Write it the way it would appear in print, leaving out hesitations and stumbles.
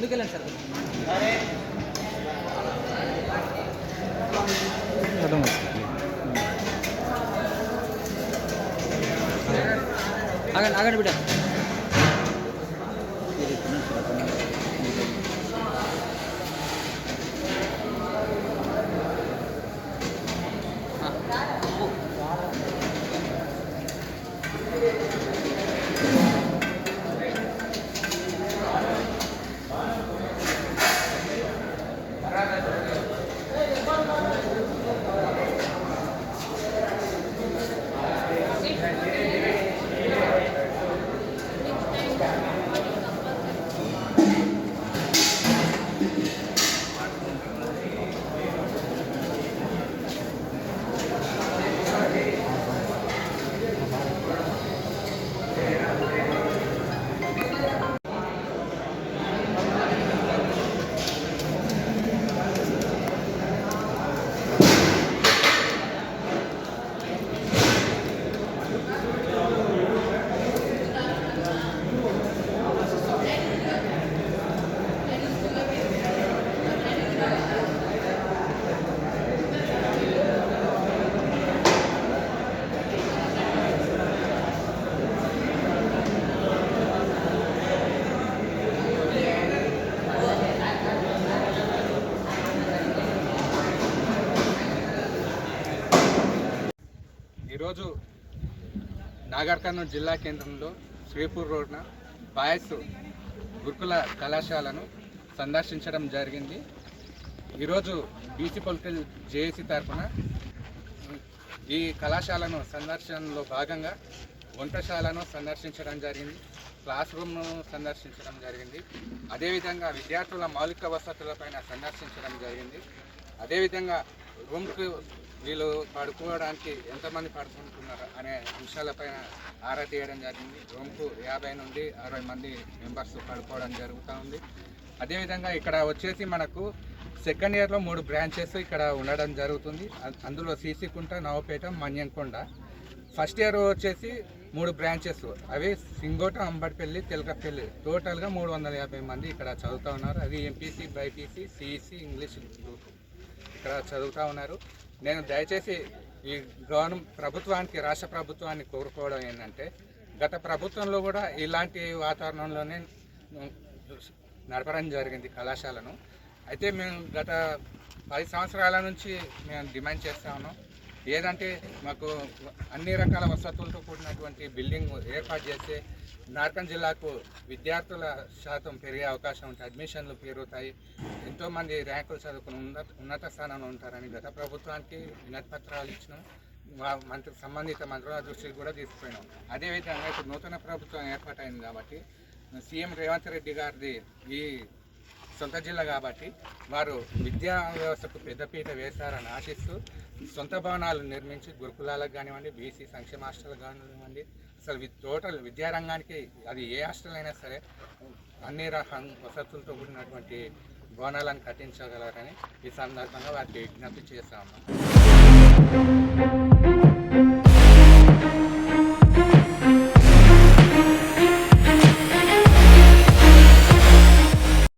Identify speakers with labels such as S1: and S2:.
S1: ముందుకెళ్ళండి sir. ఆగండి ఆగండి బిడ్డ.
S2: ఈరోజు నాగర్ కర్నూలు జిల్లా కేంద్రంలో శ్రీపూర్ రోడ్న బాయ్స్ గురుకుల కళాశాలను సందర్శించడం జరిగింది. ఈరోజు బీసీ పొలిటికల్ జేఏసీ తరఫున ఈ కళాశాలను సందర్శనలో భాగంగా వంటశాలను సందర్శించడం జరిగింది, క్లాస్ రూమ్ను సందర్శించడం జరిగింది, అదేవిధంగా విద్యార్థుల మౌలిక వసతులపైన సందర్శించడం జరిగింది. అదేవిధంగా రూమ్కు వీళ్ళు పడుకోవడానికి ఎంతమంది పడుకుంటున్నారు అనే అంశాలపైన ఆరా తీయడం జరిగింది. రూమ్కు 50 నుండి 60 మంది మెంబర్స్ పడుకోవడం జరుగుతూ ఉంది. అదేవిధంగా ఇక్కడ వచ్చేసి మనకు సెకండ్ ఇయర్లో 3 బ్రాంచెస్ ఇక్కడ ఉండడం జరుగుతుంది. అందులో సీసీకుంట, నవపేట, మన్యంకొండ. ఫస్ట్ ఇయర్ వచ్చేసి 3 బ్రాంచెస్, అవి సింగోట, అంబడిపల్లి, తెలకపల్లి. టోటల్గా 350 మంది ఇక్కడ చదువుతూ ఉన్నారు. అది MPC, BiPC, CEC, English group ఇక్కడ చదువుతూ ఉన్నారు. నేను దయచేసి ఈ ప్రభుత్వానికి, రాష్ట్ర ప్రభుత్వాన్ని కోరుకోవడం ఏంటంటే, గత ప్రభుత్వంలో కూడా ఇలాంటి వాతావరణంలోనే నడపడం జరిగింది కళాశాలను. అయితే మేము గత 10 సంవత్సరాల నుంచి మేము డిమాండ్ చేస్తూ ఉన్నాం. ఏదంటే మాకు అన్ని రకాల వసతులతో కూడినటువంటి బిల్డింగ్ ఏర్పాటు చేస్తే నార్కన్ జిల్లాకు విద్యార్థుల శాతం పెరిగే అవకాశం ఉంటుంది, అడ్మిషన్లు పెరుగుతాయి, ఎంతోమంది ర్యాంకులు చదువుకుని ఉన్నత స్థానంలో ఉంటారని గత ప్రభుత్వానికి వినతి పత్రాలు ఇచ్చినాం. సంబంధిత మంత్రుల దృష్టికి కూడా తీసుకుపోయినాం. అదేవిధంగా ఇప్పుడు నూతన ప్రభుత్వం ఏర్పాటైంది కాబట్టి సీఎం రేవంత్ రెడ్డి గారిది ఈ సొంత జిల్లా కాబట్టి వారు విద్యా వ్యవస్థకు పెద్దపీట వేస్తారని ఆశిస్తూ సొంత భవనాలు నిర్మించి గురుకులాలకు కానివ్వండి, బీసీ సంక్షేమ హాస్టల్ కానివ్వండి, అసలు టోటల్ విద్యారంగానికి అది ఏ హాస్టల్ అయినా సరే అన్ని రకాల వసతులతో కూడినటువంటి భవనాలను కట్టించగలరని ఈ సందర్భంగా వారికి విజ్ఞప్తి చేస్తాము.